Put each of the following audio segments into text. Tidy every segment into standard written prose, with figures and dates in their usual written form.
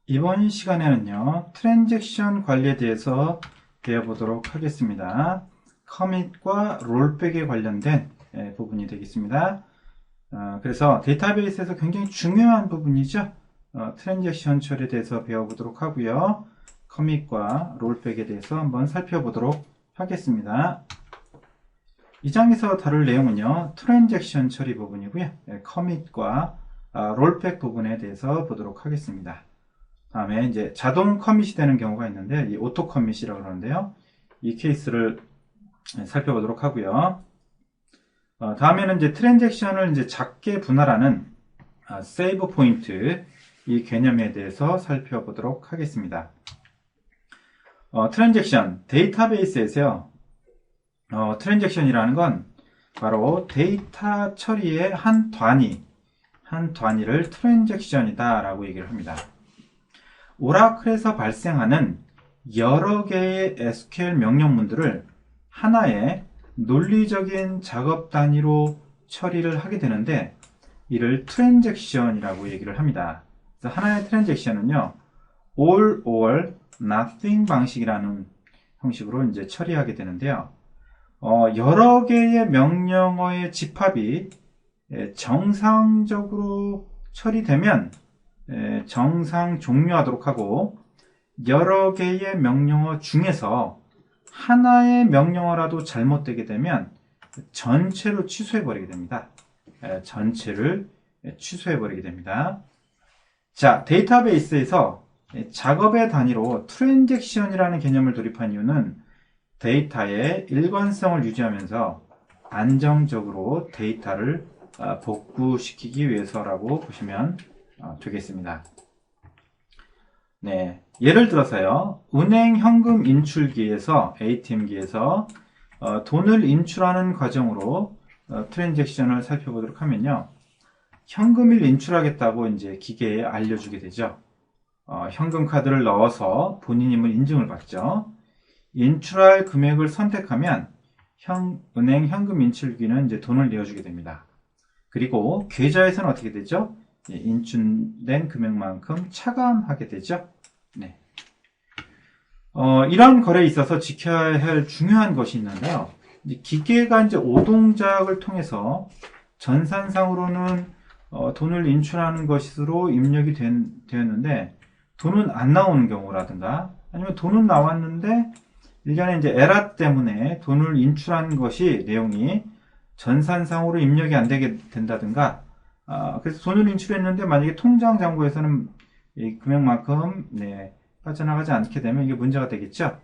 이번 시간에는요, 트랜잭션 관리에 대해서 배워보도록 하겠습니다. 커밋과 롤백에 관련된 부분이 되겠습니다. 그래서 데이터베이스에서 굉장히 중요한 부분이죠. 트랜잭션 처리에 대해서 배워보도록 하고요. 커밋과 롤백에 대해서 한번 살펴보도록 하겠습니다. 이 장에서 다룰 내용은요, 트랜잭션 처리 부분이고요. 커밋과 롤백 부분에 대해서 보도록 하겠습니다. 다음에 이제 자동 커밋이 되는 경우가 있는데, 이 오토 커밋이라고 그러는데요. 이 케이스를 살펴보도록 하고요. 다음에는 이제 트랜잭션을 이제 작게 분할하는 세이브 포인트, 이 개념에 대해서 살펴보도록 하겠습니다. 트랜잭션, 데이터베이스에서요, 트랜잭션이라는 건 바로 데이터 처리의 한 단위를 트랜잭션이다 라고 얘기를 합니다. 오라클에서 발생하는 여러 개의 SQL 명령문들을 하나의 논리적인 작업 단위로 처리를 하게 되는데, 이를 트랜잭션이라고 얘기를 합니다. 그래서 하나의 트랜잭션은요, all or nothing 방식이라는 형식으로 이제 처리하게 되는데요. 여러 개의 명령어의 집합이 정상적으로 처리되면 정상 종료하도록 하고, 여러 개의 명령어 중에서 하나의 명령어라도 잘못되게 되면 전체를 취소해버리게 됩니다. 전체를 취소해버리게 됩니다. 자, 데이터베이스에서 작업의 단위로 트랜잭션이라는 개념을 도입한 이유는 데이터의 일관성을 유지하면서 안정적으로 데이터를 복구시키기 위해서라고 보시면 되겠습니다. 네, 예를 들어서요, 은행 현금 인출기에서 ATM기에서 돈을 인출하는 과정으로 트랜잭션을 살펴보도록 하면요, 현금을 인출하겠다고 이제 기계에 알려주게 되죠. 현금 카드를 넣어서 본인임을 인증을 받죠. 인출할 금액을 선택하면 은행 현금 인출기는 이제 돈을 내어주게 됩니다. 그리고 계좌에서는 어떻게 되죠? 인출된 금액만큼 차감하게 되죠. 네. 이런 거래에 있어서 지켜야 할 중요한 것이 있는데요. 기계가 이제 오동작을 통해서 전산상으로는 돈을 인출하는 것으로 입력이 되었는데, 돈은 안 나오는 경우라든가, 아니면 돈은 나왔는데 일련의 이제 에러 때문에 돈을 인출한 것이 내용이 전산상으로 입력이 안 되게 된다든가, 그래서 돈을 인출했는데 만약에 통장 잔고에서는 이 금액만큼 빠져나가지 않게 되면 이게 문제가 되겠죠.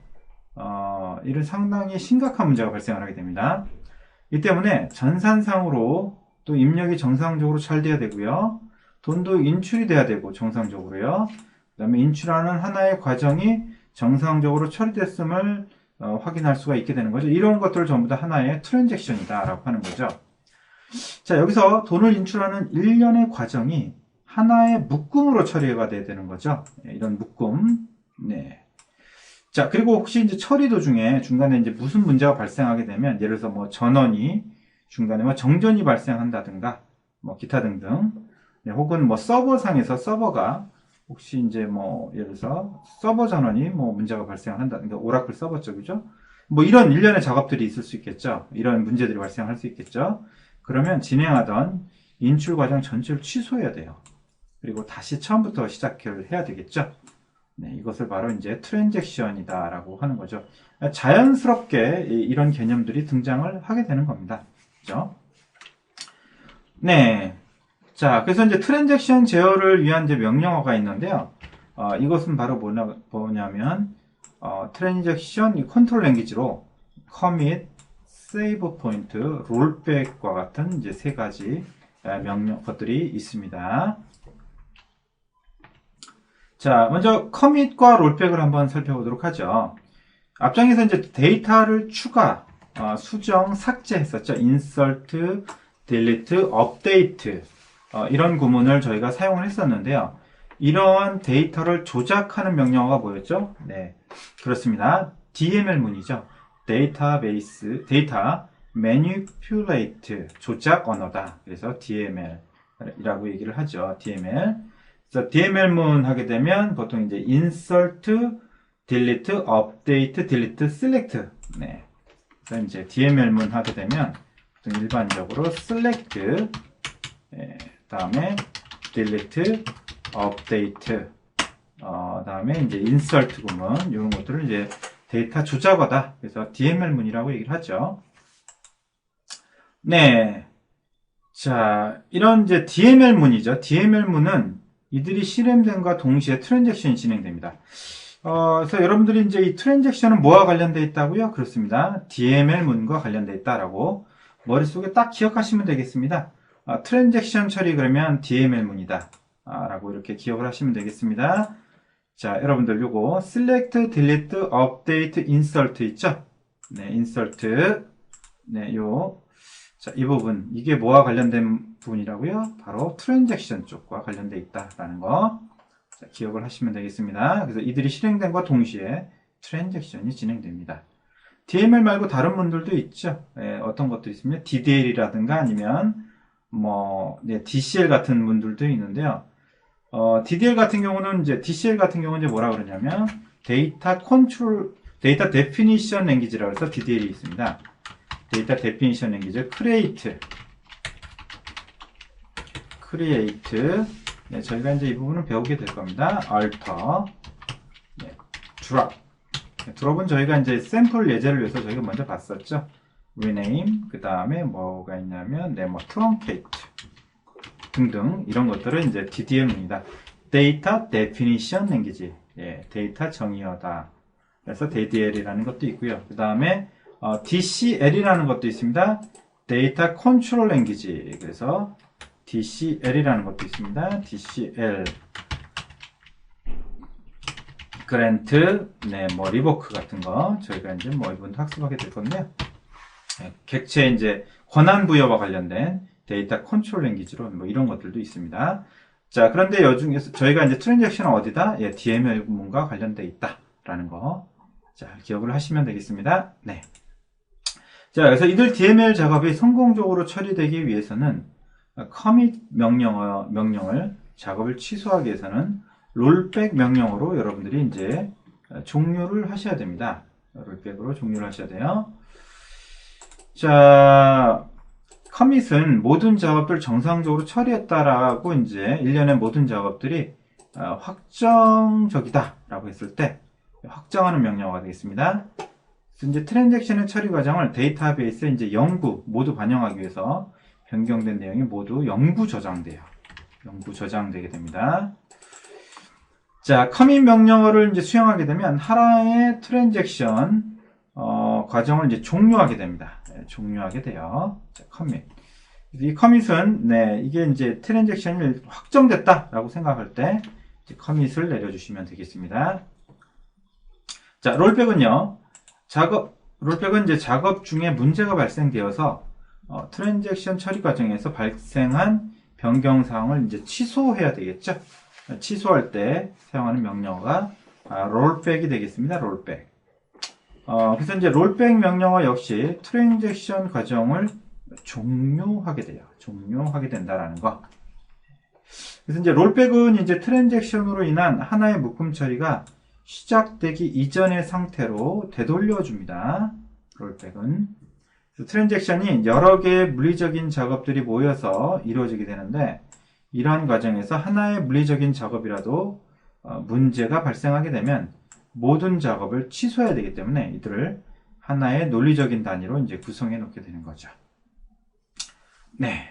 이런 상당히 심각한 문제가 발생을 하게 됩니다. 이 때문에 전산상으로 또 입력이 정상적으로 잘 돼야 되고요. 돈도 인출이 돼야 되고 정상적으로요. 그 다음에 인출하는 하나의 과정이 정상적으로 처리됐음을 확인할 수가 있게 되는 거죠. 이런 것들을 전부 다 하나의 트랜잭션이다 라고 하는 거죠. 자, 여기서 돈을 인출하는 일련의 과정이 하나의 묶음으로 처리가 돼야 되는 거죠. 이런 묶음. 네. 자, 그리고 혹시 이제 처리 도중에 중간에 이제 무슨 문제가 발생하게 되면, 예를 들어서 뭐 전원이 중간에 뭐 정전이 발생한다든가, 뭐 기타 등등. 네, 혹은 뭐 서버상에서 서버가 혹시 이제 뭐 예를 들어서 서버 전원이 뭐 문제가 발생한다든가, 오라클 서버 쪽이죠. 뭐 이런 일련의 작업들이 있을 수 있겠죠. 이런 문제들이 발생할 수 있겠죠. 그러면 진행하던 인출 과정 전체를 취소해야 돼요. 그리고 다시 처음부터 시작을 해야 되겠죠. 네, 이것을 바로 이제 트랜잭션이다 라고 하는 거죠. 자연스럽게 이런 개념들이 등장을 하게 되는 겁니다. 그죠? 네. 자, 그래서 이제 트랜잭션 제어를 위한 이제 명령어가 있는데요. 이것은 바로 뭐냐면, 트랜잭션 컨트롤 랭귀지로 commit, save point, rollback과 같은 이제 세 가지 것들이 있습니다. 자, 먼저 commit과 rollback을 한번 살펴보도록 하죠. 앞장에서 이제 데이터를 추가, 수정, 삭제했었죠. insert, delete, update 이런 구문을 저희가 사용을 했었는데요. 이러한 데이터를 조작하는 명령어가 뭐였죠? 네, 그렇습니다. DML 문이죠. 데이터 manipulate, 조작 언어다. 그래서 DML이라고 얘기를 하죠. DML. 그래서 DML문 하게 되면 보통 이제 insert, delete, update, delete, select. 네. 그래서 이제 DML문 하게 되면 보통 일반적으로 select, 다음에 delete, update, 다음에 이제 insert 구문, 이런 것들을 이제 데이터 조작어다. 그래서 DML문이라고 얘기를 하죠. 네. 자, 이런 이제 DML문이죠. DML문은 이들이 실행됨과 동시에 트랜잭션이 진행됩니다. 그래서 여러분들이 이제 이 트랜잭션은 뭐와 관련되어 있다고요? 그렇습니다. DML문과 관련되어 있다라고 머릿속에 딱 기억하시면 되겠습니다. 트랜잭션 처리 그러면 DML문이다. 라고 이렇게 기억을 하시면 되겠습니다. 자, 여러분들 요거 select, delete, update, insert 있죠? 네, insert. 네, 자, 이 부분 이게 뭐와 관련된 부분이라고요? 바로 트랜잭션 쪽과 관련돼 있다라는 거. 자, 기억을 하시면 되겠습니다. 그래서 이들이 실행됨과 동시에 트랜잭션이 진행됩니다. DML 말고 다른 문들도 있죠. 어떤 것도 있습니다. DDL이라든가 아니면 DCL 같은 문들도 있는데요. DDL 같은 경우는 DCL 같은 경우는 뭐라 그러냐면 데이터 컨트롤, 데이터 데피니션 랭귀지라고 해서 DDL이 있습니다. 데이터 데피니션 랭귀지, create. 네, 저희가 이제 이 부분을 배우게 될 겁니다. alter, 네, drop. 드롭은 저희가 이제 샘플 예제를 위해서 저희가 먼저 봤었죠. rename, 그 다음에 뭐가 있냐면, truncate 등등 이런 것들은 이제 DDL입니다. Data Definition Language, 데이터 정의어다. 그래서 DDL이라는 것도 있고요. 그 다음에 DCL이라는 것도 있습니다. Data Control Language. 그래서 DCL이라는 것도 있습니다. DCL. 그랜트, 리버크 같은 거 저희가 이제 이번 학습하게 될 건데요. 객체 이제 권한 부여와 관련된 데이터 컨트롤 랭귀지로 이런 것들도 있습니다. 자, 그런데 여중에서 저희가 이제 트랜잭션은 어디다? DML 문과 관련돼 있다라는 거. 자, 기억을 하시면 되겠습니다. 네. 자, 그래서 이들 DML 작업이 성공적으로 처리되기 위해서는 commit 명령을 작업을 취소하기 위해서는 롤백 명령으로 여러분들이 이제 종료를 하셔야 됩니다. 롤백으로 종료를 하셔야 돼요. 자, 커밋은 모든 작업들 정상적으로 처리했다라고 이제 일련의 모든 작업들이 확정적이다라고 했을 때 확정하는 명령어가 되겠습니다. 그래서 이제 트랜잭션의 처리 과정을 데이터베이스에 이제 영구 모두 반영하기 위해서 변경된 내용이 모두 영구 저장돼요. 영구 저장되게 됩니다. 자, 커밋 명령어를 이제 수행하게 되면 하나의 트랜잭션 과정을 이제 종료하게 됩니다. 종료하게 돼요. 자, 커밋. 이 커밋은 이게 이제 트랜잭션이 확정됐다라고 생각할 때 이제 커밋을 내려주시면 되겠습니다. 자, 롤백은요. 롤백은 이제 작업 중에 문제가 발생되어서 트랜잭션 처리 과정에서 발생한 변경 사항을 이제 취소해야 되겠죠. 취소할 때 사용하는 명령어가 롤백이 되겠습니다. 롤백. 그래서 이제 롤백 명령어 역시 트랜잭션 과정을 종료하게 돼요. 종료하게 된다라는 거. 그래서 이제 롤백은 이제 트랜잭션으로 인한 하나의 묶음 처리가 시작되기 이전의 상태로 되돌려줍니다. 롤백은. 트랜잭션이 여러 개의 물리적인 작업들이 모여서 이루어지게 되는데 이러한 과정에서 하나의 물리적인 작업이라도 문제가 발생하게 되면 모든 작업을 취소해야 되기 때문에 이들을 하나의 논리적인 단위로 이제 구성해 놓게 되는 거죠. 네.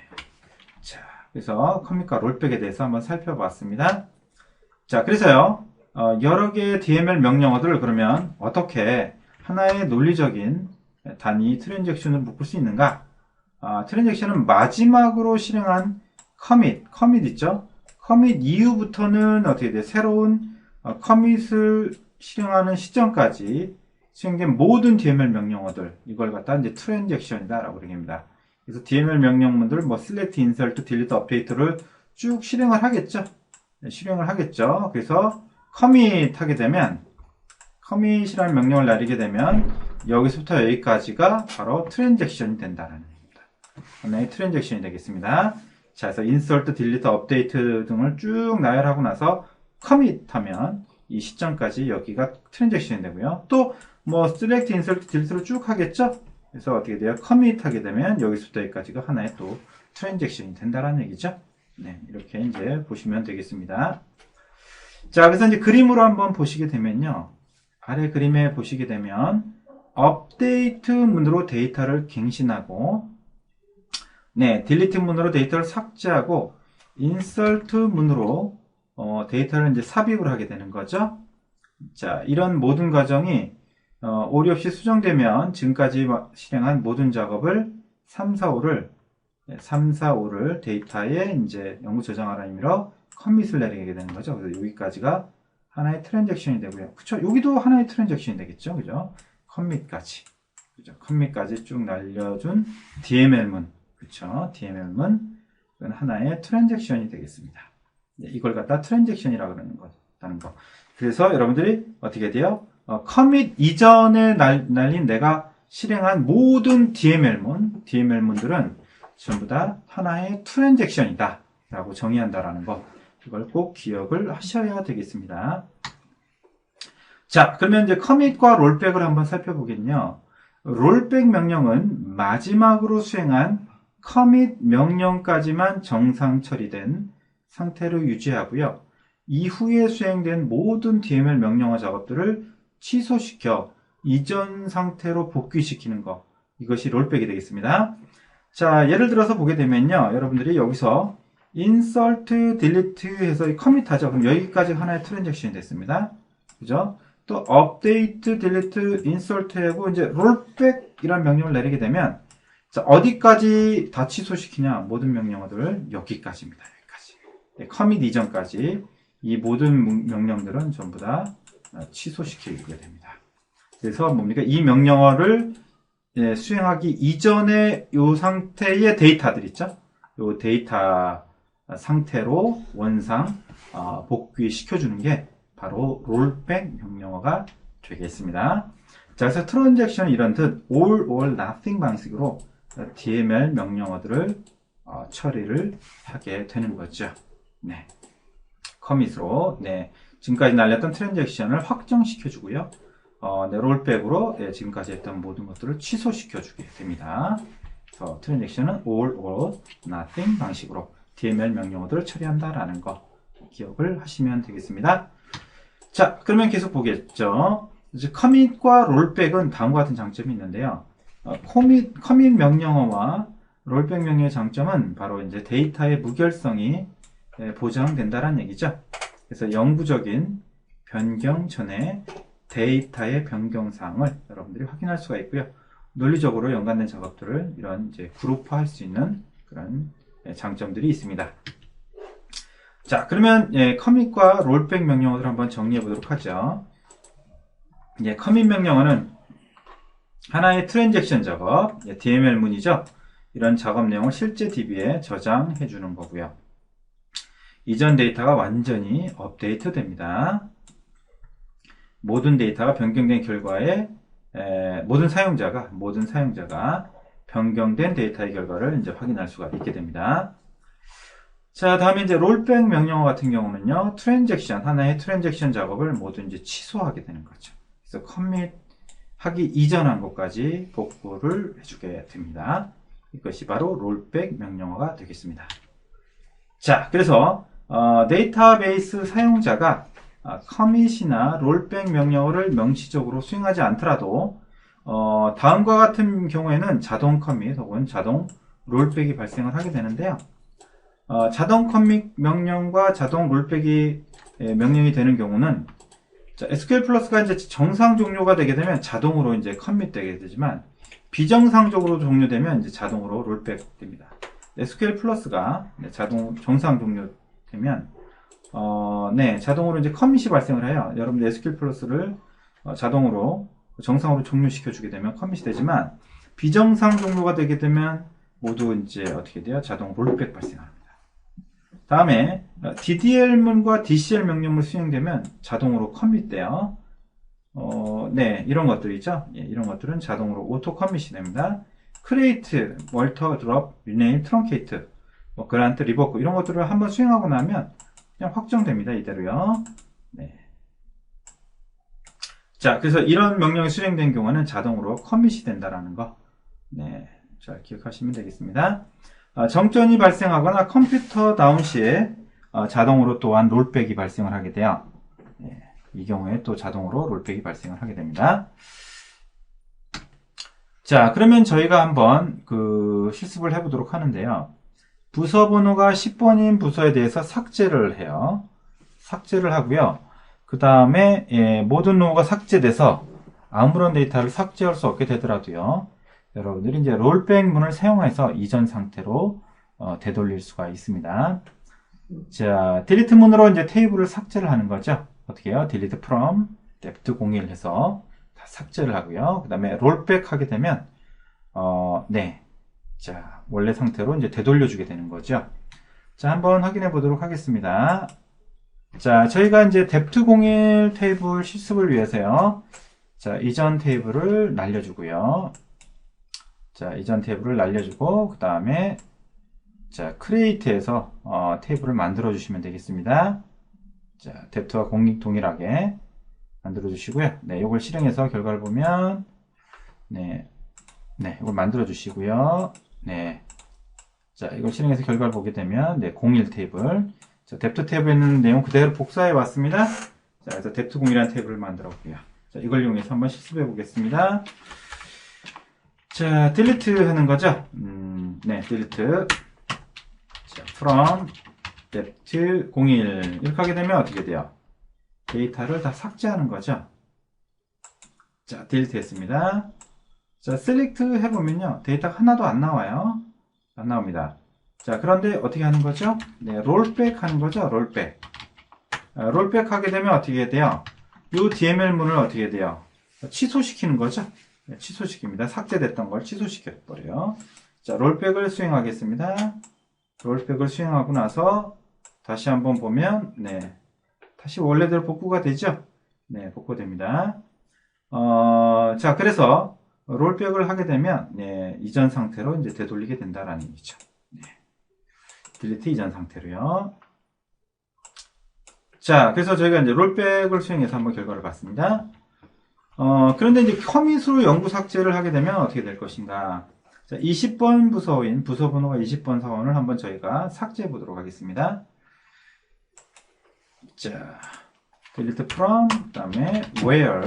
자, 그래서 커밋과 롤백에 대해서 한번 살펴봤습니다. 자, 그래서요, 여러 개의 DML 명령어들을 그러면 어떻게 하나의 논리적인 단위 트랜잭션을 묶을 수 있는가? 트랜잭션은 마지막으로 실행한 커밋 있죠? 커밋 이후부터는 어떻게 돼? 새로운 커밋을 실행하는 시점까지 수행된 모든 DML 명령어들, 이걸 갖다 이제 트랜잭션이다라고 얘기합니다. 그래서 DML 명령문들, select, insert, delete, update를 쭉 실행을 하겠죠? 실행을 하겠죠? 그래서 커밋 하게 되면, 커밋이라는 명령을 내리게 되면, 여기서부터 여기까지가 바로 트랜잭션이 된다는 얘기입니다. 하나의 트랜잭션이 되겠습니다. 자, 그래서 insert, delete, update 등을 쭉 나열하고 나서 commit 하면 이 시점까지 여기가 트랜잭션이 되고요. 또 뭐 select, insert, delete로 쭉 하겠죠? 그래서 어떻게 돼요? commit 하게 되면 여기서부터 여기까지가 하나의 또 트랜잭션이 된다라는 얘기죠. 네, 이렇게 이제 보시면 되겠습니다. 자, 그래서 이제 그림으로 한번 보시게 되면요. 아래 그림에 보시게 되면 업데이트 문으로 데이터를 갱신하고, 네, 딜리트 문으로 데이터를 삭제하고, 인설트 문으로 데이터를 이제 삽입을 하게 되는 거죠. 자, 이런 모든 과정이 오류 없이 수정되면 지금까지 실행한 모든 작업을 3, 4, 5를 데이터에 이제 영구 저장하라는 의미로 커밋을 내리게 되는 거죠. 그래서 여기까지가 하나의 트랜잭션이 되고요. 그쵸? 여기도 하나의 트랜잭션이 되겠죠. 그죠? 커밋까지. 그죠? 커밋까지 쭉 날려준 DML문. 그쵸? DML문. 이건 하나의 트랜잭션이 되겠습니다. 네, 이걸 갖다 트랜잭션이라고 그러는 거다는 거. 그래서 여러분들이 어떻게 돼요? 커밋 이전에 날린 내가 실행한 모든 DML문들은 전부 다 하나의 트랜잭션이다 라고 정의한다라는 거. 이걸 꼭 기억을 하셔야 되겠습니다. 자, 그러면 이제 커밋과 롤백을 한번 살펴보겠요. 롤백 명령은 마지막으로 수행한 커밋 명령까지만 정상 처리된 상태로 유지하고요. 이후에 수행된 모든 DML 명령어 작업들을 취소시켜 이전 상태로 복귀시키는 거. 이것이 롤백이 되겠습니다. 자, 예를 들어서 보게 되면요. 여러분들이 여기서 insert, delete 해서 commit 하죠. 그럼 여기까지 하나의 트랜잭션이 됐습니다. 그죠? 또 update, delete, insert 하고 이제 rollback 이란 명령을 내리게 되면 자, 어디까지 다 취소시키냐? 모든 명령어들 여기까지입니다. 여기까지. 네, commit 이전까지 이 모든 명령들은 전부 다 취소시키게 됩니다. 그래서 뭡니까? 이 명령어를 수행하기 이전에 이 상태의 데이터들 있죠? 이 데이터 상태로 원상 복귀시켜주는 게 바로 롤백 명령어가 되겠습니다. 자, 그래서 트랜잭션은 이런 뜻 all or nothing 방식으로 DML 명령어들을 처리를 하게 되는 거죠. 네, 커밋으로 네, 지금까지 날렸던 트랜잭션을 확정시켜주고요. 네, 롤백으로 지금까지 했던 모든 것들을 취소시켜주게 됩니다. 그래서 트랜잭션은 all or nothing 방식으로 DML 명령어들을 처리한다라는 거 기억을 하시면 되겠습니다. 자, 그러면 계속 보겠죠. 이제 커밋과 롤백은 다음과 같은 장점이 있는데요. 커밋 명령어와 롤백 명령의 장점은 바로 이제 데이터의 무결성이 보장된다는 얘기죠. 그래서 영구적인 변경 전에 데이터의 변경 사항을 여러분들이 확인할 수가 있고요. 논리적으로 연관된 작업들을 이런 이제 그룹화할 수 있는 그런 장점들이 있습니다. 자, 그러면 커밋과 롤백 명령어를 한번 정리해 보도록 하죠. 커밋 명령어는 하나의 트랜잭션 작업, DML 문이죠. 이런 작업 내용을 실제 DB에 저장해 주는 거고요. 이전 데이터가 완전히 업데이트 됩니다. 모든 데이터가 변경된 결과에 모든 사용자가 변경된 데이터의 결과를 이제 확인할 수가 있게 됩니다. 자, 다음에 이제 롤백 명령어 같은 경우는요, 하나의 트랜잭션 작업을 모두 이제 취소하게 되는 거죠. 그래서 커밋 하기 이전한 것까지 복구를 해주게 됩니다. 이것이 바로 롤백 명령어가 되겠습니다. 자, 그래서 데이터베이스 사용자가 커밋이나 롤백 명령어를 명시적으로 수행하지 않더라도 다음과 같은 경우에는 자동 커밋 혹은 자동 롤백이 발생을 하게 되는데요. 자동 커밋 명령과 자동 롤백이 명령이 되는 경우는 SQL 플러스가 이제 정상 종료가 되게 되면 자동으로 이제 커밋 되게 되지만 비정상적으로 종료되면 이제 자동으로 롤백 됩니다. SQL 플러스가 정상 종료되면 자동으로 이제 커밋이 발생을 해요. 여러분들 SQL 플러스를 자동으로 정상으로 종료시켜 주게 되면 커밋이 되지만 비정상 종료가 되게 되면 모두 이제 어떻게 돼요? 자동 롤백 발생합니다. 다음에 DDL문과 DCL 명령문 수행되면 자동으로 커밋돼요. 이런 것들 있죠? 이런 것들은 자동으로 오토 커밋이 됩니다. create, alter, drop, rename, truncate 뭐 그란트, 리버크 이런 것들을 한번 수행하고 나면 그냥 확정됩니다. 이대로요. 네. 자, 그래서 이런 명령이 수행된 경우는 자동으로 커밋이 된다라는 거. 네. 잘 기억하시면 되겠습니다. 정전이 발생하거나 컴퓨터 다운 시에 자동으로 또한 롤백이 발생을 하게 돼요. 네. 이 경우에 또 자동으로 롤백이 발생을 하게 됩니다. 자, 그러면 저희가 한번 그 실습을 해보도록 하는데요. 부서 번호가 10번인 부서에 대해서 삭제를 해요. 삭제를 하고요. 그 다음에 모든 로우가 삭제돼서 아무런 데이터를 삭제할 수 없게 되더라도요. 여러분들이 이제 롤백 문을 사용해서 이전 상태로 되돌릴 수가 있습니다. 자, 딜리트 문으로 이제 테이블을 삭제를 하는 거죠. 어떻게 해요? 딜리트 from depth 01 해서 다 삭제를 하고요. 그 다음에 롤백 하게 되면 네. 자, 원래 상태로 이제 되돌려주게 되는 거죠. 자, 한번 확인해 보도록 하겠습니다. 자, 저희가 이제 depth 01 테이블 실습을 위해서요. 자, 이전 테이블을 날려주고요. 자, 이전 테이블을 날려주고, 그 다음에, 자, create에서, 테이블을 만들어 주시면 되겠습니다. 자, depth와 동일하게 만들어 주시고요. 네, 요걸 실행해서 결과를 보면, 네, 이걸 만들어 주시고요. 네. 자, 이걸 실행해서 결과를 보게 되면, 네, 01 테이블. 자, depth 테이블에 있는 내용 그대로 복사해 왔습니다. 자, 그래서 depth 01이라는 테이블을 만들어 볼게요. 자, 이걸 이용해서 한번 실습해 보겠습니다. 자, delete 하는 거죠. 네, delete. 자, from depth 01 이렇게 하게 되면 어떻게 돼요? 데이터를 다 삭제하는 거죠. 자, delete 했습니다. 자, select 해보면요. 데이터가 하나도 안 나와요. 안 나옵니다. 자, 그런데 어떻게 하는 거죠? 네, 롤백 하는 거죠. 롤백. 롤백 하게 되면 어떻게 돼요? 이 DML문을 어떻게 돼요? 취소시키는 거죠. 네, 취소시킵니다. 삭제됐던 걸 취소시켜버려요. 자, 롤백을 수행하겠습니다. 롤백을 수행하고 나서 다시 한번 보면, 네, 다시 원래대로 복구가 되죠? 네, 복구됩니다. 자, 그래서 롤백을 하게 되면, 네, 이전 상태로 이제 되돌리게 된다라는 얘기죠. 네. 딜리트 이전 상태로요. 자, 그래서 저희가 이제 롤백을 수행해서 한번 결과를 봤습니다. 그런데 이제 커밋으로 영구 삭제를 하게 되면 어떻게 될 것인가. 자, 20번 부서인, 부서 번호가 20번 사원을 한번 저희가 삭제해 보도록 하겠습니다. 자, delete from, 그 다음에 where,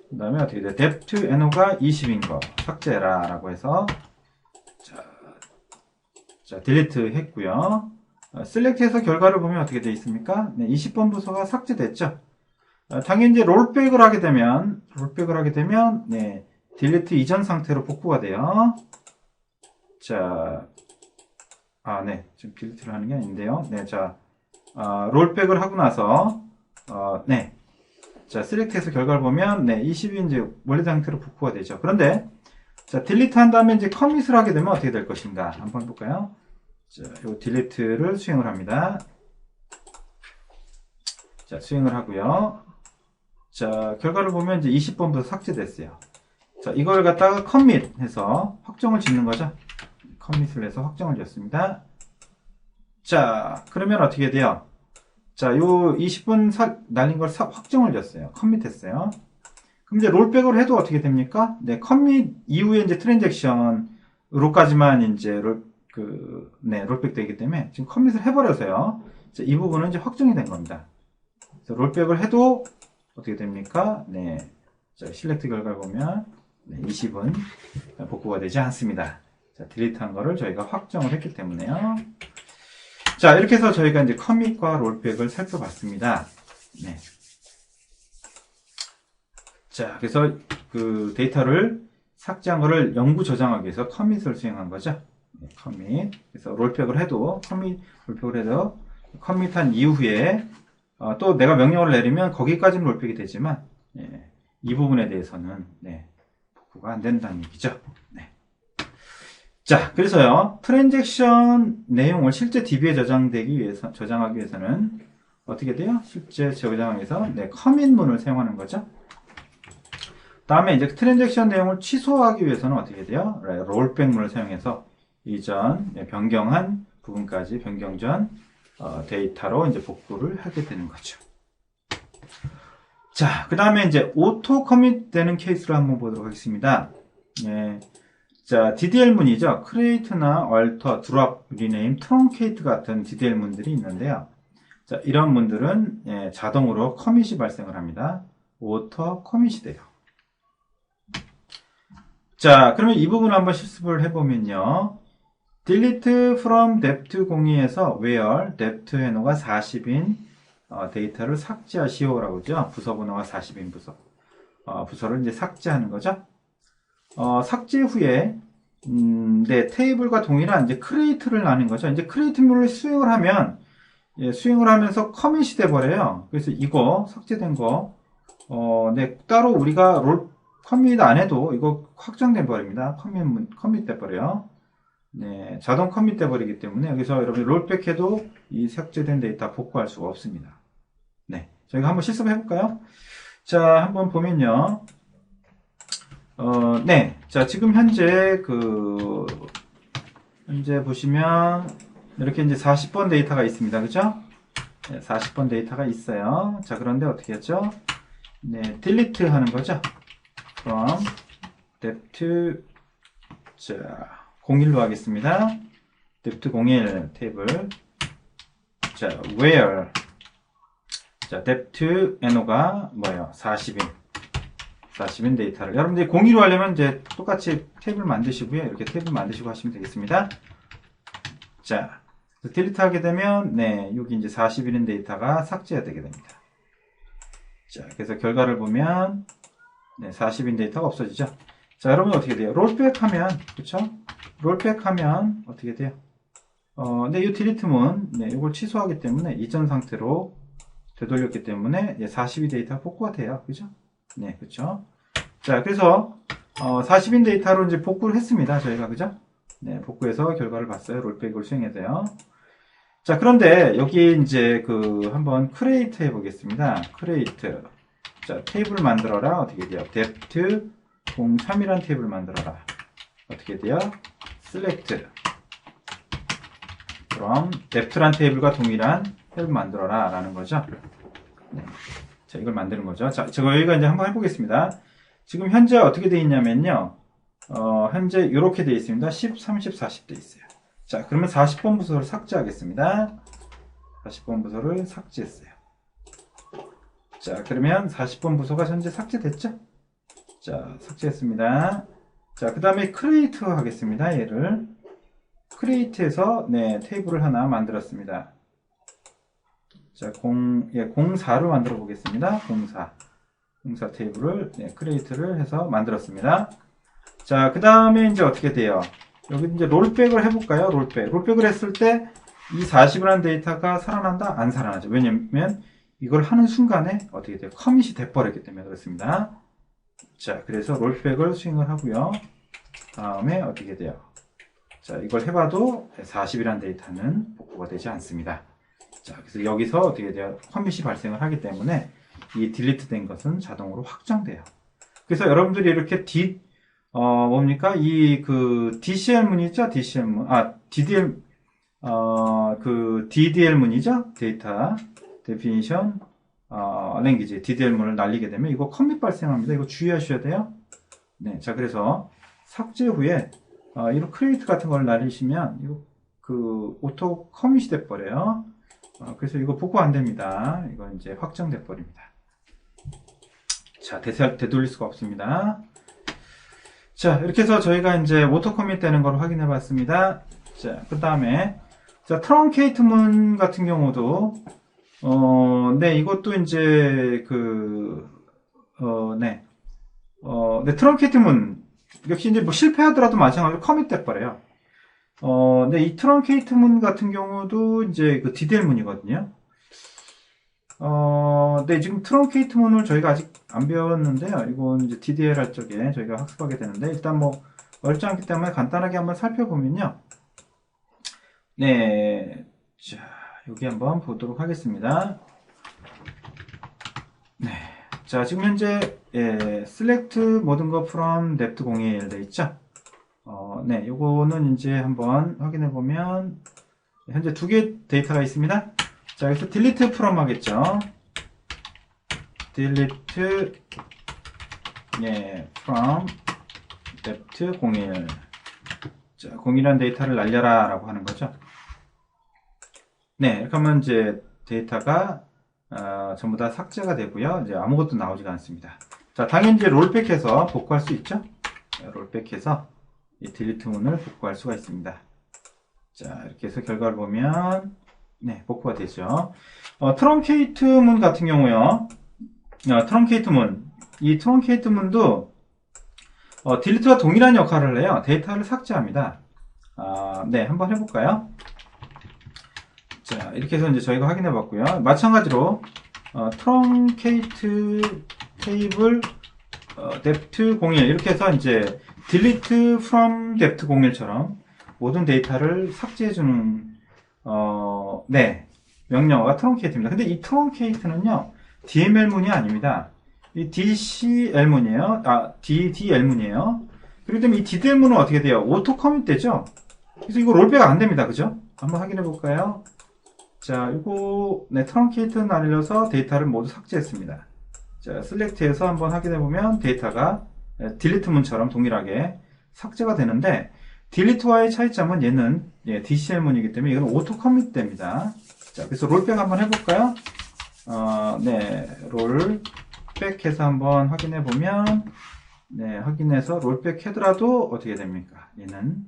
그 다음에 어떻게 돼? depth NO가 20인 거 삭제해라 라고 해서 자, delete 했고요. select해서 결과를 보면 어떻게 되어 있습니까? 네, 20번 부서가 삭제됐죠. 당연히 이제 롤백을 하게 되면 네, delete 이전 상태로 복구가 돼요. 자, 네, 지금 delete를 하는 게 아닌데요. 네, 자, 롤백을 하고 나서 네, 자, select해서 결과를 보면 네, 20이 이제 원래 상태로 복구가 되죠. 그런데 자, 딜리트 한 다음에 이제 커밋을 하게 되면 어떻게 될 것인가? 한번 해볼까요? 자, 요 딜리트를 수행을 합니다. 자, 수행을 하고요. 자, 결과를 보면 이제 20번부터 삭제됐어요. 자, 이걸 갖다가 커밋 해서 확정을 짓는 거죠. 커밋을 해서 확정을 짓습니다. 자, 그러면 어떻게 돼요? 자, 요 20번 날린 걸 확정을 줬어요. 커밋 했어요. 그럼 이제 롤백을 해도 어떻게 됩니까? 네, 커밋 이후에 이제 트랜잭션으로까지만 이제 롤백 되기 때문에 지금 커밋을 해버려서요. 이 부분은 이제 확정이 된 겁니다. 그래서 롤백을 해도 어떻게 됩니까? 네, 자, 실렉트 결과를 보면 네, 20은 복구가 되지 않습니다. 자, 딜리트한 거를 저희가 확정을 했기 때문에요. 자, 이렇게 해서 저희가 이제 커밋과 롤백을 살펴봤습니다. 네. 자, 그래서 그 데이터를 삭제한 거를 영구 저장하기 위해서 커밋을 수행한 거죠. 네, 커밋. 그래서 롤백을 해도 커밋한 이후에 또 내가 명령을 내리면 거기까지는 롤백이 되지만 예, 이 부분에 대해서는 네, 복구가 안 된다는 얘기죠. 네. 자, 그래서요 트랜잭션 내용을 실제 DB에 저장하기 위해서는 어떻게 돼요? 실제 저장하기 위해서 네, 커밋문을 사용하는 거죠. 다음에 이제 트랜잭션 내용을 취소하기 위해서는 어떻게 돼요? 롤백문을 사용해서 이전, 변경한 부분까지 변경 전 데이터로 이제 복구를 하게 되는 거죠. 자, 그 다음에 이제 오토 커밋 되는 케이스를 한번 보도록 하겠습니다. 예. 자, DDL 문이죠. create나 alter, drop, rename, truncate 같은 DDL 문들이 있는데요. 자, 이런 문들은 자동으로 커밋이 발생을 합니다. 오토 커밋이 돼요. 자, 그러면 이 부분 한번 실습을 해보면요. delete from dept02에서 where dept 해노가 40인 데이터를 삭제하시오라고 하죠. 부서 번호가 40인 부서를 이제 삭제하는 거죠. 삭제 후에 네, 테이블과 동일한 이제 create를 나는 거죠. 이제 create물을 수행을 하면 수행을 하면서 커밋이 돼 버려요. 그래서 이거 삭제된 거 네, 따로 우리가 커밋 안 해도 이거 확정돼 버립니다. 커밋 돼 버려요. 네, 자동 커밋 돼 버리기 때문에 여기서 여러분이 롤백 해도 이 삭제된 데이터 복구할 수가 없습니다. 네, 저희가 한번 실습 해볼까요? 자, 한번 보면요. 네. 자, 지금 현재 현재 보시면, 이렇게 이제 40번 데이터가 있습니다. 그죠? 네, 40번 데이터가 있어요. 자, 그런데 어떻게 하죠? 네, delete 하는 거죠? from dept, 자, 01로 하겠습니다. dept 01 테이블. 자, where. 자, dept NO가 뭐예요? 40인 데이터를 여러분들이 공유로 하려면 이제 똑같이 테이블 만드시고요. 이렇게 테이블 만드시고 하시면 되겠습니다. 자, 딜리트 하게 되면 네, 여기 이제 40인 데이터가 삭제되게 됩니다. 자, 그래서 결과를 보면 네, 40인 데이터가 없어지죠. 자, 여러분 어떻게 돼요? 롤백 하면 그렇죠? 롤백 하면 어떻게 돼요? 네, 이 딜리트문 네, 이걸 취소하기 때문에 이전 상태로 되돌렸기 때문에 42 데이터 복구가 돼요. 그죠? 네, 그렇죠. 자, 그래서 40인 데이터로 이제 복구를 했습니다. 저희가 그죠? 네, 복구해서 결과를 봤어요. 롤백을 수행해서요. 자, 그런데 여기 이제 한번 create 해보겠습니다. create. 자, 테이블 만들어라. 어떻게 돼요? dept 03이라는 테이블 만들어라. 어떻게 돼요? select from dept란 테이블과 동일한 테이블 만들어라 라는 거죠. 네. 자, 이걸 만드는 거죠. 자, 저희가 이제 한번 해보겠습니다. 지금 현재 어떻게 되어 있냐면요. 현재 이렇게 되어 있습니다. 10, 30, 40 되어 있어요. 자, 그러면 40번 부서를 삭제하겠습니다. 40번 부서를 삭제했어요. 자, 그러면 40번 부서가 현재 삭제됐죠? 자, 삭제했습니다. 자, 그 다음에 create 하겠습니다. 얘를. create에서, 네, 테이블을 하나 만들었습니다. 자, 04로 만들어 보겠습니다. 04 테이블을, 네, create를 해서 만들었습니다. 자, 그 다음에 이제 어떻게 돼요? 여기 이제 롤백을 해볼까요? 롤백을 했을 때 이 40이라는 데이터가 살아난다? 안 살아나죠. 왜냐면 이걸 하는 순간에 어떻게 돼요? 커밋이 돼버렸기 때문에 그렇습니다. 자, 그래서 롤백을 수행을 하고요. 다음에 어떻게 돼요? 자, 이걸 해봐도 40이라는 데이터는 복구가 되지 않습니다. 자, 그래서 여기서 어떻게 돼요? 커밋이 발생을 하기 때문에 이 딜리트 된 것은 자동으로 확정돼요. 그래서 여러분들이 이렇게 뭡니까? DCL 문이죠? DCL 문. DDL, DDL 문이죠? 데이터, definition, language, DDL 문을 날리게 되면 이거 커밋 발생합니다. 이거 주의하셔야 돼요. 네. 자, 그래서 삭제 후에, 이런 create 같은 걸 날리시면, 이거, 오토 커밋이 돼버려요. 그래서 이거 복구 안 됩니다. 이거 이제 확정돼 버립니다. 자, 되돌릴 수가 없습니다. 자, 이렇게 해서 저희가 이제 오토 커밋 되는 걸 확인해 봤습니다. 자, 그 다음에, 자, 트렁케이트 문 같은 경우도, 네, 이것도 이제, 네, 트렁케이트 문, 역시 이제 뭐 실패하더라도 마찬가지로 커밋 돼버려요. 네, 이 트렁케이트 문 같은 경우도 이제 DDL 문이거든요. 네, 지금 트렁케이트 문을 저희가 아직 안 배웠는데요. 이건 이제 DDL 할 적에 저희가 학습하게 되는데, 일단 뭐, 어렵지 않기 때문에 간단하게 한번 살펴보면요. 네, 자, 여기 한번 보도록 하겠습니다. 네, 자, 지금 현재, select 모든 거 from dept 01 돼 있죠? 네, 요거는 이제 한번 확인해 보면 현재 두 개 데이터가 있습니다. 자, 여기서 delete from 하겠죠. delete from depth 01. 자, 01이라는 데이터를 날려라 라고 하는 거죠. 네, 이렇게 하면 이제 데이터가 전부 다 삭제가 되고요. 이제 아무것도 나오지가 않습니다. 자, 당연히 이제 롤백해서 복구할 수 있죠. 롤백해서 이 딜리트 문을 복구할 수가 있습니다. 자, 이렇게 해서 결과를 보면 네, 복구가 되죠. 트렁케이트 문 같은 경우요. 트렁케이트 문, 이 트렁케이트 문도 딜리트와 동일한 역할을 해요. 데이터를 삭제합니다. 네, 한번 해볼까요? 자, 이렇게 해서 이제 저희가 확인해 봤고요. 마찬가지로 트렁케이트 테이블 depth 01 이렇게 해서 이제 delete from depth 01처럼 모든 데이터를 삭제해주는 네, 명령어가 트렁케이트입니다. 근데 이 트렁케이트는요 DML 문이 아닙니다. 이 DCL 문이에요. DDL 문이에요. 그렇기 때문에 이 DDL 문은 어떻게 돼요? 오토 커밋 되죠? 그래서 이거 롤백 안 됩니다. 그죠? 한번 확인해 볼까요? 자, 이거 네, 트렁케이트는 날려서 데이터를 모두 삭제했습니다. 자, 셀렉트해서 한번 확인해 보면 데이터가 딜리트 문처럼 동일하게 삭제가 되는데 딜리트와의 차이점은 얘는 DCL 문이기 때문에 이건 오토 커밋 됩니다. 자, 그래서 롤백 한번 해볼까요? 네, 롤백 해서 한번 확인해 보면 네, 확인해서 롤백 해더라도 어떻게 됩니까? 얘는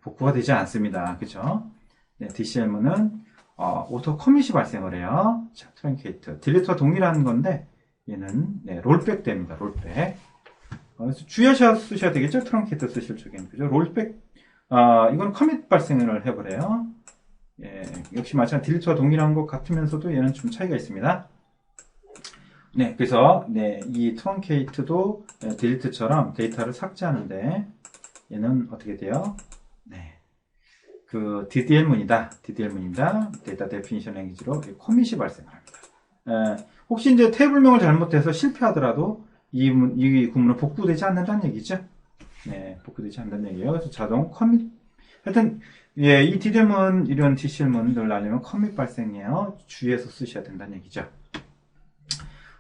복구가 되지 않습니다. 그죠? 네, DCL 문은 오토 커밋이 발생을 해요. 자, 트렁케이트. 딜리트와 동일한 건데 얘는 네, 롤백 됩니다. 롤백. 그래서 주의하셔 쓰셔야 되겠죠? 트렁케이트 쓰실 적에는. 그죠? 롤백, 이건 커밋 발생을 해버려요. 예, 역시 마찬가지 딜리트와 동일한 것 같으면서도 얘는 좀 차이가 있습니다. 네, 그래서, 네, 이 트렁케이트도 딜리트처럼 데이터를 삭제하는데 얘는 어떻게 돼요? 네. 그 DDL 문이다. DDL 문입니다. 데이터 데피니션 랭귀지로 커밋이 발생을 합니다. 혹시 이제 테이블명을 잘못해서 실패하더라도 이 구문은 복구되지 않는다는 얘기죠. 네, 복구되지 않는다는 얘기예요. 그래서 자동 커밋. 하여튼, 예, 이 DDL문, 이런 DCL문을 날리면 커밋 발생해요. 주의해서 쓰셔야 된다는 얘기죠.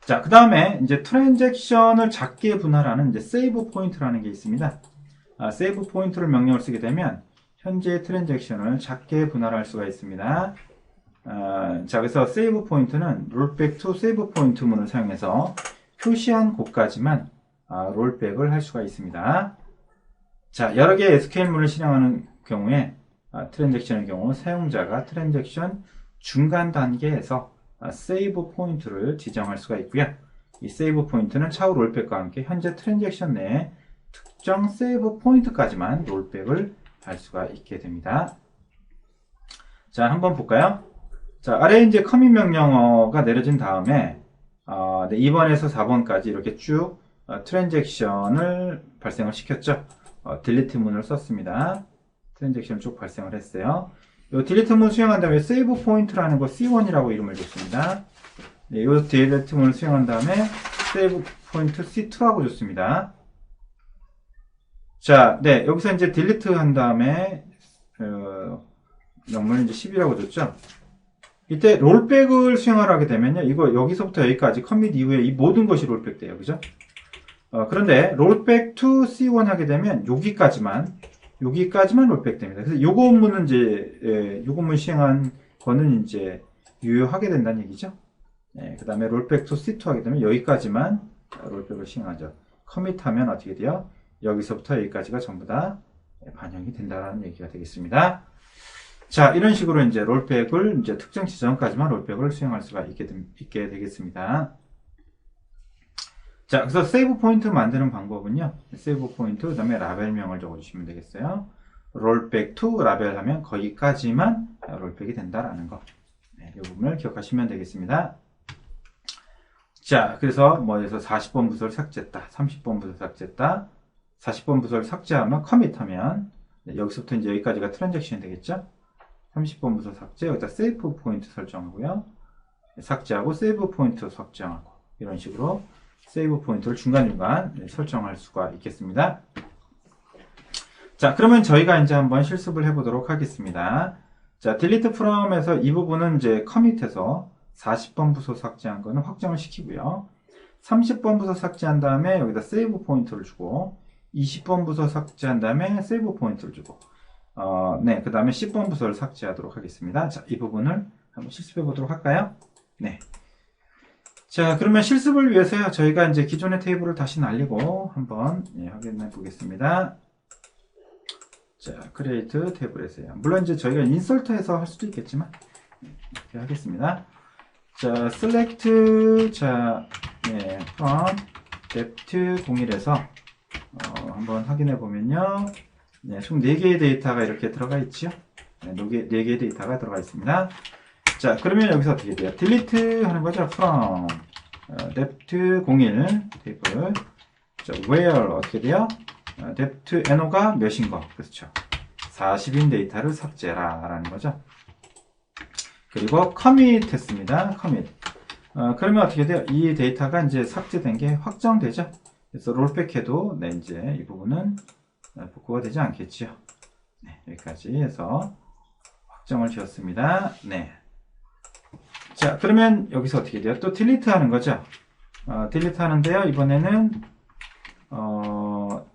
자, 그 다음에 이제 트랜잭션을 작게 분할하는 이제 세이브 포인트라는 게 있습니다. 세이브 포인트를 명령을 쓰게 되면 현재 트랜잭션을 작게 분할할 수가 있습니다. 자, 그래서 세이브 포인트는 롤백 투 세이브 포인트 문을 사용해서 표시한 곳까지만 롤백을 할 수가 있습니다. 자, 여러 개의 SQL문을 실행하는 경우에 트랜잭션의 경우 사용자가 트랜잭션 중간 단계에서 세이브 포인트를 지정할 수가 있고요. 이 세이브 포인트는 차후 롤백과 함께 현재 트랜잭션 내에 특정 세이브 포인트까지만 롤백을 할 수가 있게 됩니다. 자, 한번 볼까요? 자, 아래에 이제 커밋 명령어가 내려진 다음에 네, 2번에서 4번까지 이렇게 쭉 트랜잭션을 발생을 시켰죠. 딜리트 문을 썼습니다. 트랜잭션을 쭉 발생을 했어요. 이 딜리트 문 수행한 다음에 세이브 포인트라는 거 C1이라고 이름을 줬습니다. 네, 이 딜리트 문을 수행한 다음에 세이브 포인트 C2라고 줬습니다. 자, 네, 여기서 이제 딜리트 한 다음에 명문을 이제 10이라고 줬죠. 이때 롤백을 수행을 하게 되면요, 이거 여기서부터 여기까지 커밋 이후에 이 모든 것이 롤백 돼요, 그죠? 그런데 롤백 to C1 하게 되면 여기까지만 롤백 됩니다. 그래서 요거 문은 이제 요거 문 시행한 거는 이제 유효하게 된다는 얘기죠. 네, 그 다음에 롤백 to C2 하게 되면 여기까지만 롤백을 시행하죠. 커밋하면 어떻게 돼요? 여기서부터 여기까지가 전부 다 반영이 된다는 얘기가 되겠습니다. 자, 이런 식으로 이제 롤백을 이제 특정 지점까지만 롤백을 수행할 수가 있게 되겠습니다. 자, 그래서 세이브 포인트 만드는 방법은요. 세이브 포인트, 그 다음에 라벨명을 적어주시면 되겠어요. 롤백 to 라벨 하면 거기까지만 롤백이 된다라는 거. 네, 이 부분을 기억하시면 되겠습니다. 자, 그래서 뭐에서 40번 부서를 삭제했다. 30번 부서 삭제했다. 40번 부서를 삭제하면 커밋하면 네, 여기서부터 이제 여기까지가 트랜잭션이 되겠죠. 30번 부서 삭제, 여기다 세이브 포인트 설정하고요. 삭제하고 세이브 포인트 설정하고 이런 식으로 세이브 포인트를 중간중간 설정할 수가 있겠습니다. 자, 그러면 저희가 이제 한번 실습을 해보도록 하겠습니다. 자, delete from에서 이 부분은 이제 커밋해서 40번 부서 삭제한 거는 확정을 시키고요. 30번 부서 삭제한 다음에 여기다 세이브 포인트를 주고 20번 부서 삭제한 다음에 세이브 포인트를 주고 네, 그 다음에 10번 부서를 삭제하도록 하겠습니다. 자, 이 부분을 한번 실습해 보도록 할까요? 네. 자, 그러면 실습을 위해서요, 저희가 이제 기존의 테이블을 다시 날리고 한번 확인해 보겠습니다. 자, create 테이블에서요. 물론 이제 저희가 인설트해서 할 수도 있겠지만 이렇게 하겠습니다. 자, select from depth 01에서 한번 확인해 보면요. 네, 총 4개의 데이터가 이렇게 들어가 있죠. 네, 4개의 데이터가 들어가 있습니다. 자, 그러면 여기서 어떻게 돼요? delete 하는 거죠. from depth 01 테이블. 자, where 어떻게 돼요? depth NO가 몇인 거. 그렇죠. 40인 데이터를 삭제라 라는 거죠. 그리고 commit 했습니다. commit. 그러면 어떻게 돼요? 이 데이터가 이제 삭제된 게 확정되죠. 그래서 롤백 해도 네, 이제 이 부분은 복구가 되지 않겠죠. 네, 여기까지 해서 확정을 지었습니다. 네. 자, 그러면 여기서 어떻게 돼요? 또 딜리트 하는 거죠. 딜리트 하는데요. 이번에는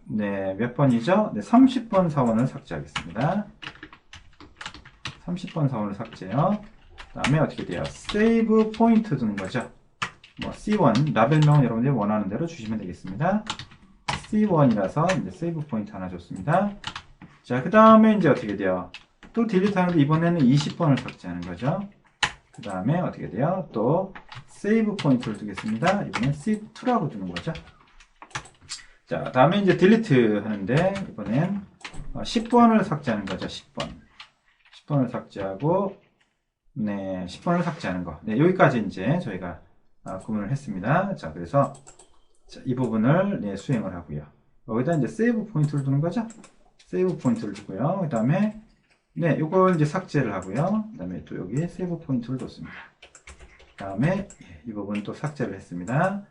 네, 몇 번이죠? 네, 30번 사원을 삭제하겠습니다. 30번 사원을 삭제요. 그 다음에 어떻게 돼요? 세이브 포인트 두는 거죠. 뭐 C1 라벨명은 여러분들이 원하는 대로 주시면 되겠습니다. C1이라서 이제 세이브 포인트 하나 줬습니다. 자, 그 다음에 이제 어떻게 돼요? 또 딜리트 하는데 이번에는 20번을 삭제하는 거죠. 그 다음에 어떻게 돼요? 또 세이브 포인트를 두겠습니다. 이번엔 C2라고 두는 거죠. 자, 다음에 이제 딜리트 하는데 이번엔 10번을 삭제하는 거죠. 10번을 삭제하고 네, 10번을 삭제하는 거. 네, 여기까지 이제 저희가 구분을 했습니다. 자, 그래서 자, 이 부분을 네, 수행을 하고요. 여기다 이제 세이브 포인트를 두는 거죠. 세이브 포인트를 주고요. 그 다음에 네, 요걸 이제 삭제를 하고요. 그 다음에 또 여기 세이브 포인트를 뒀습니다. 그 다음에 이 부분 또 삭제를 했습니다.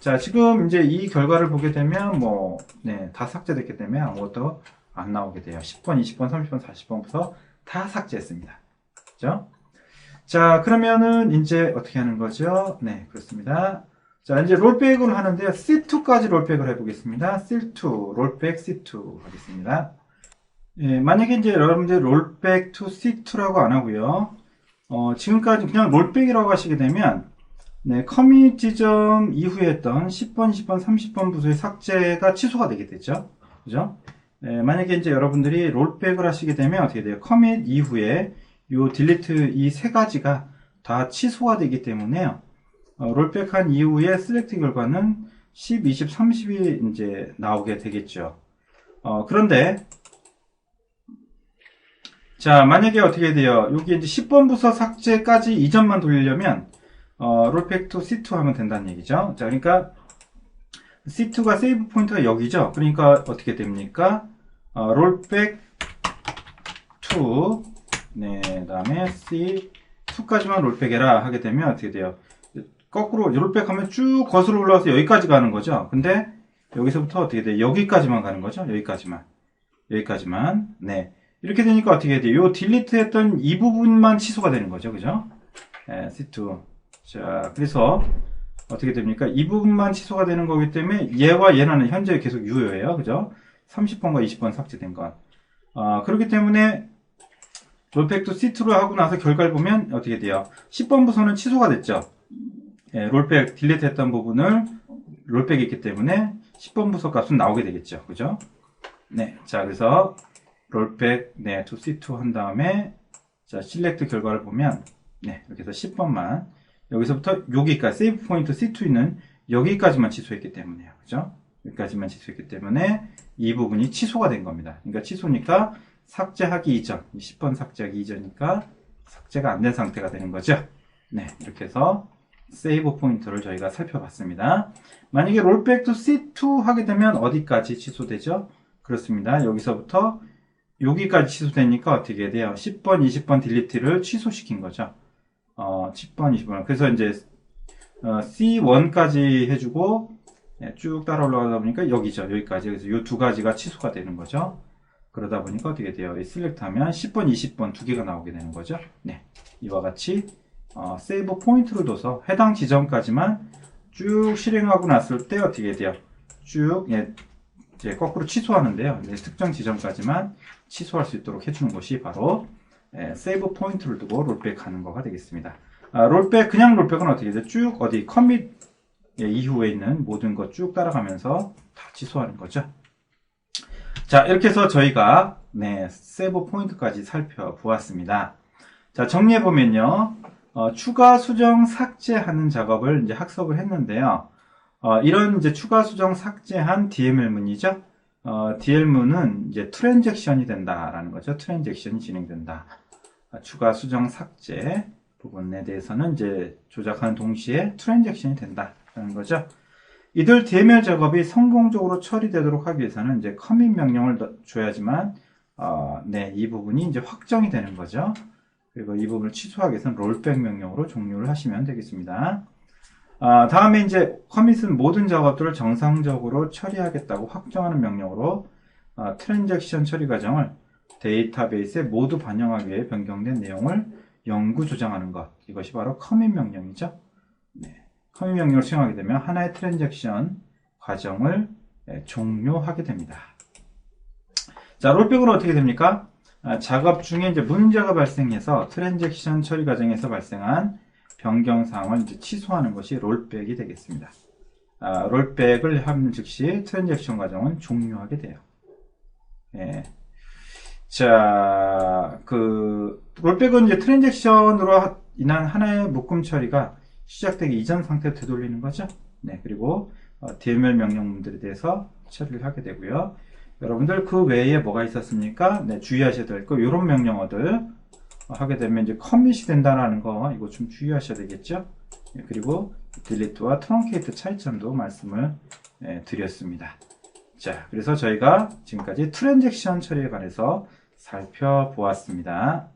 자, 지금 이제 이 결과를 보게 되면 뭐, 네, 다 삭제됐기 때문에 아무것도 안 나오게 돼요. 10번, 20번, 30번, 40번부터 다 삭제했습니다. 그죠? 자, 그러면은 이제 어떻게 하는 거죠? 네, 그렇습니다. 자, 이제 롤백을 하는데요. C2까지 롤백을 해보겠습니다. C2, 롤백 C2 하겠습니다. 예, 만약에 이제 여러분들 롤백 to C2라고 안 하고요. 지금까지 그냥 롤백이라고 하시게 되면 네, 커밋 지점 이후에 했던 10번, 20번, 30번 부서의 삭제가 취소가 되게 되죠. 그죠? 네, 만약에 이제 여러분들이 롤백을 하시게 되면 어떻게 돼요? 커밋 이후에 요 딜리트 이 세 가지가 다 취소가 되기 때문에요. 롤백한 이후에 셀렉트 결과는 10, 20, 30이 이제 나오게 되겠죠. 그런데 자, 만약에 어떻게 돼요? 여기 이제 10번 부서 삭제까지 이전만 돌리려면 롤백 to C2 하면 된다는 얘기죠. 자, 그러니까 C2가 세이브 포인트가 여기죠. 그러니까 어떻게 됩니까? 롤백 to 네, 다음에 C2까지만 롤백해라 하게 되면 어떻게 돼요? 거꾸로 롤백 하면 쭉 거슬러 올라와서 여기까지 가는 거죠. 근데 여기서부터 어떻게 돼요? 여기까지만 가는 거죠. 여기까지만. 네. 이렇게 되니까 어떻게 돼요? 요 딜리트 했던 이 부분만 취소가 되는 거죠. 그죠? 네, C2. 자, 그래서 어떻게 됩니까? 이 부분만 취소가 되는 거기 때문에 얘와 얘는 현재 계속 유효해요. 그죠? 30번과 20번 삭제된 건. 그렇기 때문에 롤백도 C2로 하고 나서 결과를 보면 어떻게 돼요? 10번 부서는 취소가 됐죠. 예, 롤백 딜리트 했던 부분을 롤백이 있기 때문에 10번 부서 값은 나오게 되겠죠. 그죠? 네. 자, 그래서 롤백 네, to C2 한 다음에 자, select 결과를 보면 네, 이렇게 해서 10번만 여기서부터 여기까지 세이브 포인트 C2 있는 여기까지만 취소했기 때문에요. 그죠? 여기까지만 취소했기 때문에 이 부분이 취소가 된 겁니다. 그러니까 취소니까 삭제하기 이전, 10번 삭제하기 이전이니까 삭제가 안 된 상태가 되는 거죠. 네, 이렇게 해서 세이브 포인트를 저희가 살펴봤습니다. 만약에 롤백 to C2 하게 되면 어디까지 취소되죠? 그렇습니다. 여기서부터 여기까지 취소되니까 어떻게 돼요? 10번, 20번 딜리트를 취소시킨 거죠. 10번, 20번. 그래서 이제 C1까지 해주고 쭉 따라 올라가다 보니까 여기죠. 여기까지. 그래서 이 두 가지가 취소가 되는 거죠. 그러다 보니까 어떻게 돼요? 이 select 하면 10번, 20번 두 개가 나오게 되는 거죠. 네. 이와 같이 세이브 포인트를 둬서 해당 지점까지만 쭉 실행하고 났을 때 어떻게 돼요? 쭉 이제 거꾸로 취소하는데요. 네, 특정 지점까지만 취소할 수 있도록 해주는 것이 바로 세이브 포인트를 두고 롤백 하는 거가 되겠습니다. 그냥 롤백은 어떻게 돼요? 쭉 어디 커밋 이후에 있는 모든 것 쭉 따라가면서 다 취소하는 거죠. 자, 이렇게 해서 저희가 세이브 포인트까지 살펴보았습니다. 자, 정리해보면요. 추가 수정 삭제하는 작업을 이제 학습을 했는데요. 이런 이제 추가 수정 삭제한 DML문이죠. DL문은 이제 트랜잭션이 된다라는 거죠. 트랜잭션이 진행된다. 추가 수정 삭제 부분에 대해서는 이제 조작하는 동시에 트랜잭션이 된다라는 거죠. 이들 DML 작업이 성공적으로 처리되도록 하기 위해서는 이제 커밋 명령을 줘야지만, 이 부분이 이제 확정이 되는 거죠. 그리고 이 부분을 취소하기 위해서는 롤백 명령으로 종료를 하시면 되겠습니다. 다음에 이제 커밋은 모든 작업들을 정상적으로 처리하겠다고 확정하는 명령으로 트랜잭션 처리 과정을 데이터베이스에 모두 반영하기 위해 변경된 내용을 영구 저장하는 것. 이것이 바로 커밋 명령이죠. 커밋 명령을 수행하게 되면 하나의 트랜잭션 과정을 종료하게 됩니다. 자, 롤백은 어떻게 됩니까? 작업 중에 이제 문제가 발생해서 트랜잭션 처리 과정에서 발생한 변경 사항을 이제 취소하는 것이 롤백이 되겠습니다. 롤백을 하면 즉시 트랜잭션 과정은 종료하게 돼요. 자, 롤백은 이제 트랜잭션으로 인한 하나의 묶음 처리가 시작되기 이전 상태로 되돌리는 거죠. 그리고 DML 명령문들에 대해서 처리를 하게 되고요. 여러분들 그 외에 뭐가 있었습니까? 주의하셔야 될 거, 이런 명령어들 하게 되면 이제 커밋이 된다라는 거, 이거 좀 주의하셔야 되겠죠? 그리고 딜리트와 트렁케이트 차이점도 말씀을 드렸습니다. 자, 그래서 저희가 지금까지 트랜잭션 처리에 관해서 살펴보았습니다.